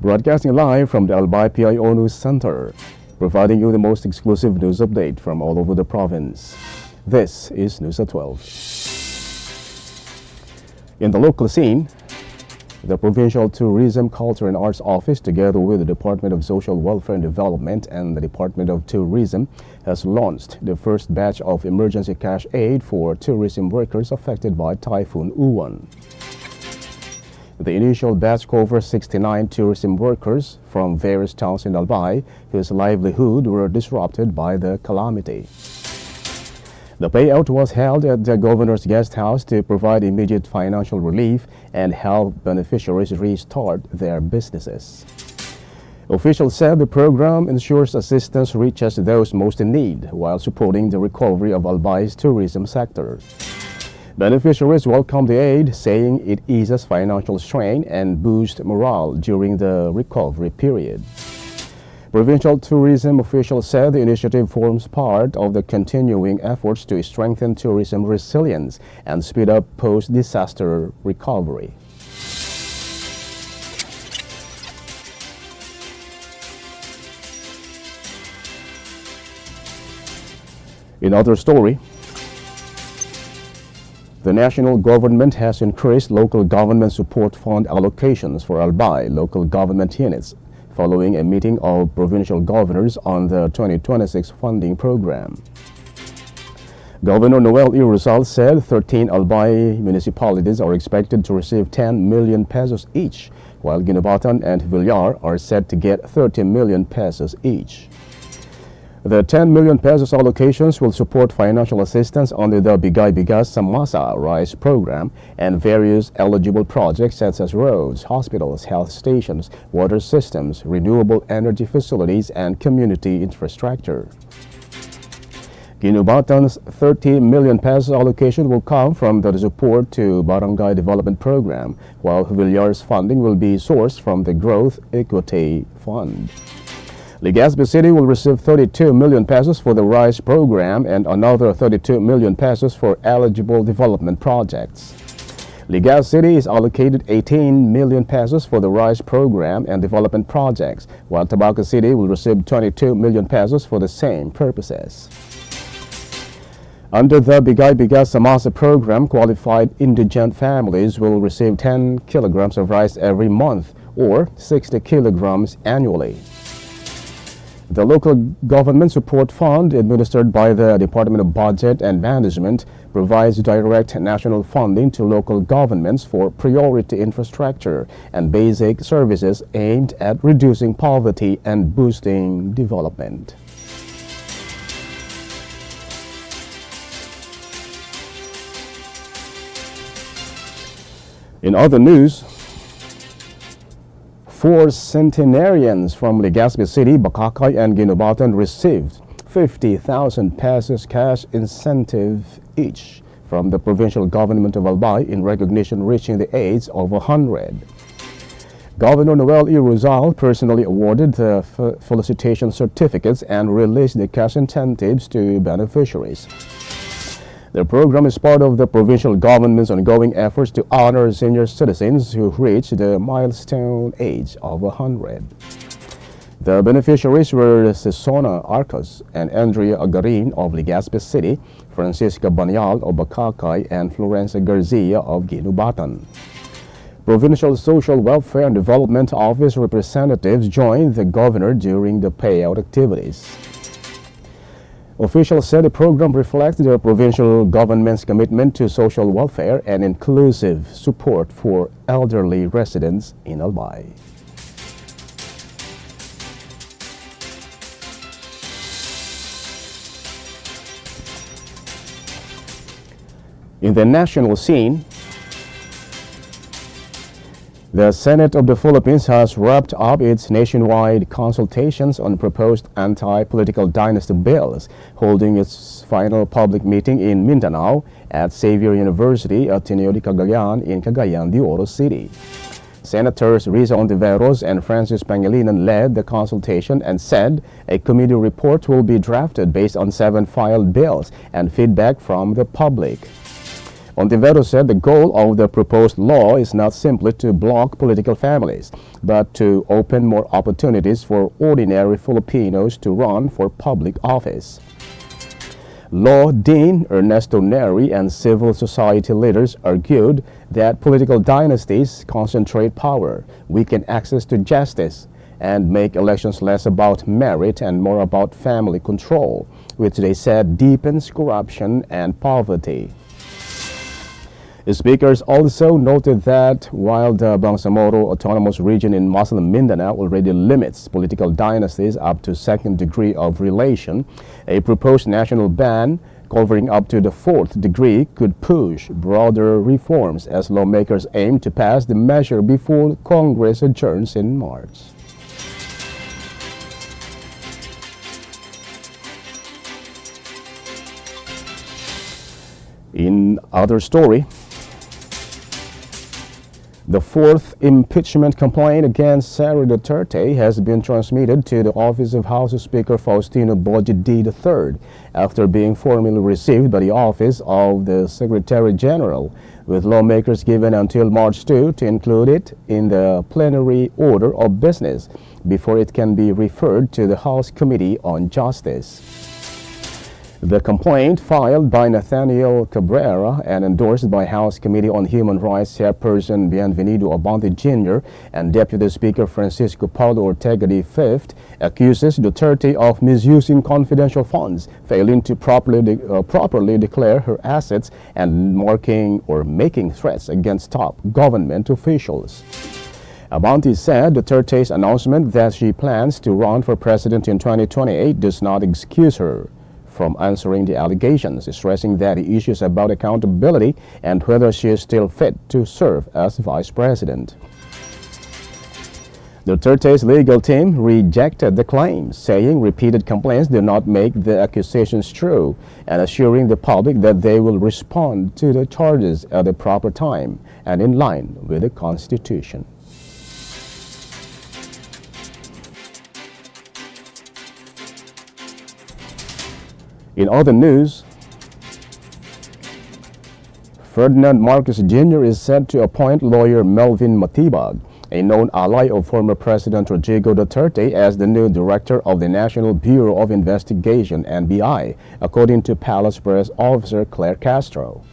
Broadcasting live from the Albay PIO News Center, providing you the most exclusive news update from all over the province. This is News at 12. In the local scene, the Provincial Tourism, Culture and Arts Office, together with the Department of Social Welfare and Development and the Department of Tourism, has launched the first batch of emergency cash aid for tourism workers affected by Typhoon Uwan. The initial batch covers 69 tourism workers from various towns in Albay whose livelihood were disrupted by the calamity. The payout was held at the Governor's Guest House to provide immediate financial relief and help beneficiaries restart their businesses. Officials said the program ensures assistance reaches those most in need while supporting the recovery of Albay's tourism sector. Beneficiaries welcomed the aid, saying it eases financial strain and boosts morale during the recovery period. Provincial tourism officials said the initiative forms part of the continuing efforts to strengthen tourism resilience and speed up post-disaster recovery. In other story, the national government has increased local government support fund allocations for Albay local government units following a meeting of provincial governors on the 2026 funding program. Governor Noel E. Rizal said 13 Albay municipalities are expected to receive 10 million pesos each, while Ginobatan and Villar are set to get 30 million pesos each. The 10 million pesos allocations will support financial assistance under the Bigay Bigas sa Masa Rice program and various eligible projects such as roads, hospitals, health stations, water systems, renewable energy facilities, and community infrastructure. Ginubatan's 30 million pesos allocation will come from the support to Barangay Development Program, while Villar's funding will be sourced from the Growth Equity Fund. Legazpi City will receive 32 million pesos for the RISE program and another 32 million pesos for eligible development projects. Legazpi City is allocated 18 million pesos for the RISE program and development projects, while Tabaco City will receive 22 million pesos for the same purposes. Under the Bigay Bigas sa Masa program, qualified indigent families will receive 10 kilograms of rice every month or 60 kilograms annually. The Local Government Support Fund, administered by the Department of Budget and Management, provides direct national funding to local governments for priority infrastructure and basic services aimed at reducing poverty and boosting development. In other news, 4 centenarians from Legazpi City, Bacacay, and Ginobatan received 50,000 pesos cash incentive each from the provincial government of Albay in recognition reaching the age of 100. Governor Noel E. Rizal personally awarded the felicitation certificates and released the cash incentives to beneficiaries. The program is part of the provincial government's ongoing efforts to honor senior citizens who reach the milestone age of 100. The beneficiaries were Sesona Arcos and Andrea Agarin of Legazpi City, Francisca Banyal of Bacacay, and Florencia Garcia of Ginobatan. Provincial Social Welfare and Development Office representatives joined the governor during the payout activities. Officials said the program reflects the provincial government's commitment to social welfare and inclusive support for elderly residents in Albay. In the national scene, the Senate of the Philippines has wrapped up its nationwide consultations on proposed anti-political dynasty bills, holding its final public meeting in Mindanao at Xavier University, Ateneo de Cagayan in Cagayan de Oro City. Senators Riza Ontiveros and Francis Pangilinan led the consultation and said a committee report will be drafted based on 7 filed bills and feedback from the public. Ontiveros said the goal of the proposed law is not simply to block political families, but to open more opportunities for ordinary Filipinos to run for public office. Law Dean Ernesto Neri and civil society leaders argued that political dynasties concentrate power, weaken access to justice, and make elections less about merit and more about family control, which they said deepens corruption and poverty. The speakers also noted that while the Bangsamoro Autonomous Region in Muslim Mindanao already limits political dynasties up to second degree of relation, a proposed national ban covering up to the fourth degree could push broader reforms as lawmakers aim to pass the measure before Congress adjourns in March. In other story, the fourth impeachment complaint against Sara Duterte has been transmitted to the office of House Speaker Faustino Boji D. III after being formally received by the office of the Secretary General, with lawmakers given until March 2 to include it in the plenary order of business before it can be referred to the House Committee on Justice. The complaint, filed by Nathaniel Cabrera and endorsed by House Committee on Human Rights Chairperson Bienvenido Abante Jr. and Deputy Speaker Francisco Paulo Ortega V, accuses Duterte of misusing confidential funds, failing to properly declare her assets, and making threats against top government officials. Abante said Duterte's announcement that she plans to run for president in 2028 does not excuse her from answering the allegations, stressing that the issues about accountability and whether she is still fit to serve as vice president. Duterte's legal team rejected the claims, saying repeated complaints do not make the accusations true, and assuring the public that they will respond to the charges at the proper time and in line with the Constitution. In other news, Ferdinand Marcos Jr. is set to appoint lawyer Melvin Matibag, a known ally of former President Rodrigo Duterte, as the new director of the National Bureau of Investigation, NBI, according to Palace Press Officer Claire Castro.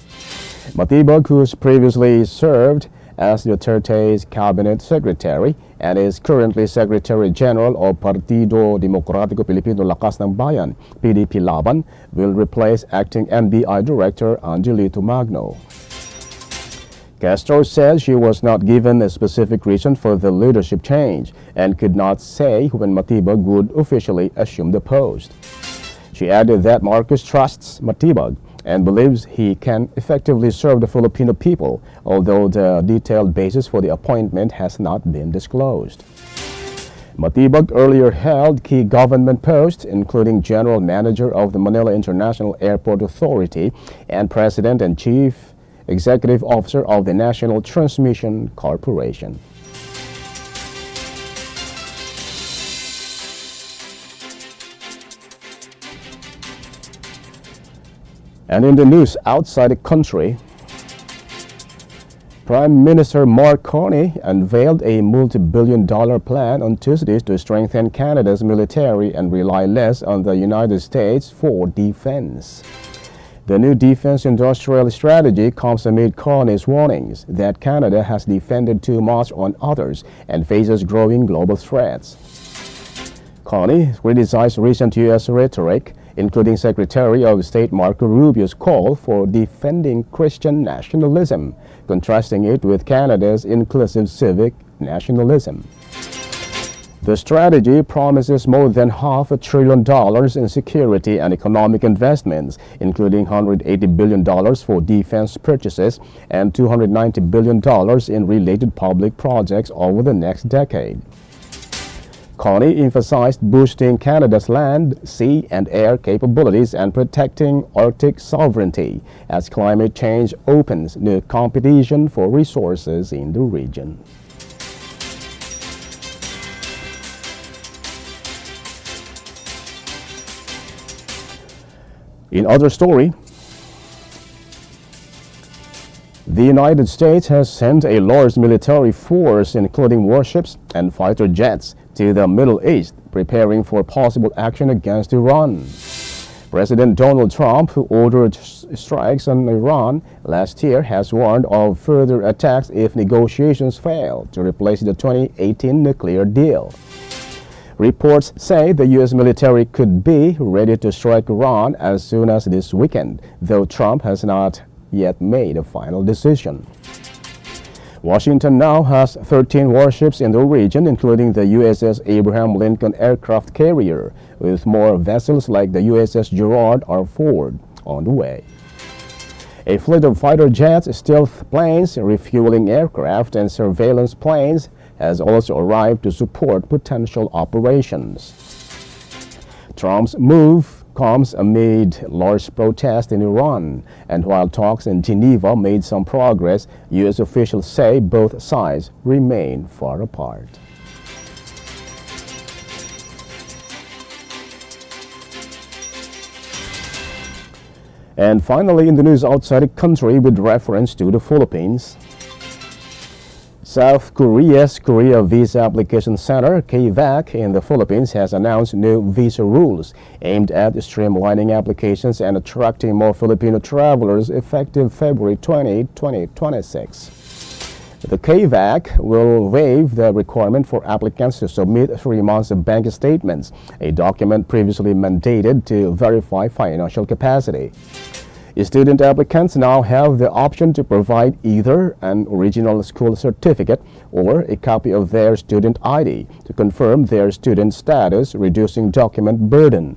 Matibag, who has previously served as Duterte's cabinet secretary and is currently Secretary General of Partido Demokratiko Pilipino Lakas ng Bayan, PDP Laban, will replace acting NBI Director Angelito Magno. Castro said she was not given a specific reason for the leadership change and could not say when Matibag would officially assume the post. She added that Marcos trusts Matibag and believes he can effectively serve the Filipino people, although the detailed basis for the appointment has not been disclosed. Matibag earlier held key government posts, including General Manager of the Manila International Airport Authority and President and Chief Executive Officer of the National Transmission Corporation. And in the news outside the country, Prime Minister Mark Carney unveiled a multi-billion-dollar plan on Tuesday to strengthen Canada's military and rely less on the United States for defense. The new defense industrial strategy comes amid Carney's warnings that Canada has defended too much on others and faces growing global threats. Carney criticized recent U.S. rhetoric, including Secretary of State Marco Rubio's call for defending Christian nationalism, contrasting it with Canada's inclusive civic nationalism. The strategy promises more than $500 billion in security and economic investments, including $180 billion for defense purchases and $290 billion in related public projects over the next decade. Carney emphasized boosting Canada's land, sea, and air capabilities and protecting Arctic sovereignty as climate change opens new competition for resources in the region. In other story, The United States has sent a large military force, including warships and fighter jets, to the Middle East, preparing for possible action against Iran. President Donald Trump, who ordered strikes on Iran last year, has warned of further attacks if negotiations fail to replace the 2018 nuclear deal. Reports say the U.S. military could be ready to strike Iran as soon as this weekend, though Trump has not yet made a final decision. Washington now has 13 warships in the region, including the USS Abraham Lincoln aircraft carrier, with more vessels like the USS Gerald R. Ford on the way. A fleet of fighter jets, stealth planes, refueling aircraft, and surveillance planes has also arrived to support potential operations. Trump's move comes amid large protests in Iran, and while talks in Geneva made some progress, U.S. officials say both sides remain far apart. And finally, in the news outside the country with reference to the Philippines, South Korea's Korea Visa Application Center, KVAC, in the Philippines has announced new visa rules aimed at streamlining applications and attracting more Filipino travelers effective February 20, 2026. The KVAC will waive the requirement for applicants to submit 3 months of bank statements, a document previously mandated to verify financial capacity. Student applicants now have the option to provide either an original school certificate or a copy of their student ID to confirm their student status, reducing document burden.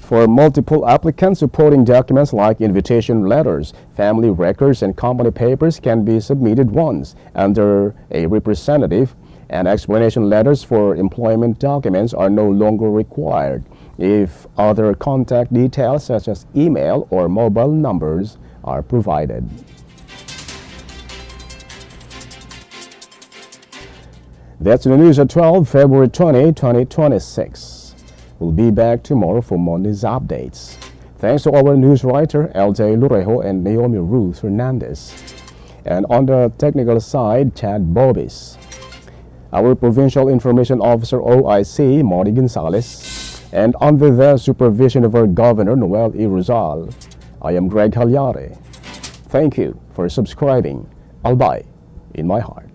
For multiple applicants, supporting documents like invitation letters, family records, and company papers can be submitted once under a representative, and explanation letters for employment documents are no longer required if other contact details such as email or mobile numbers are provided. That's the news at 12, February 20, 2026. We'll be back tomorrow for more news updates. Thanks to our news writer, Albay PIO and Naomi Ruth Hernandez. And on the technical side, Chad Bobis. Our Provincial Information Officer OIC, Moni Gonzalez. And under the supervision of our Governor, Noel E. Rizal, I am Greg Hallare. Thank you for subscribing. Albay in my heart.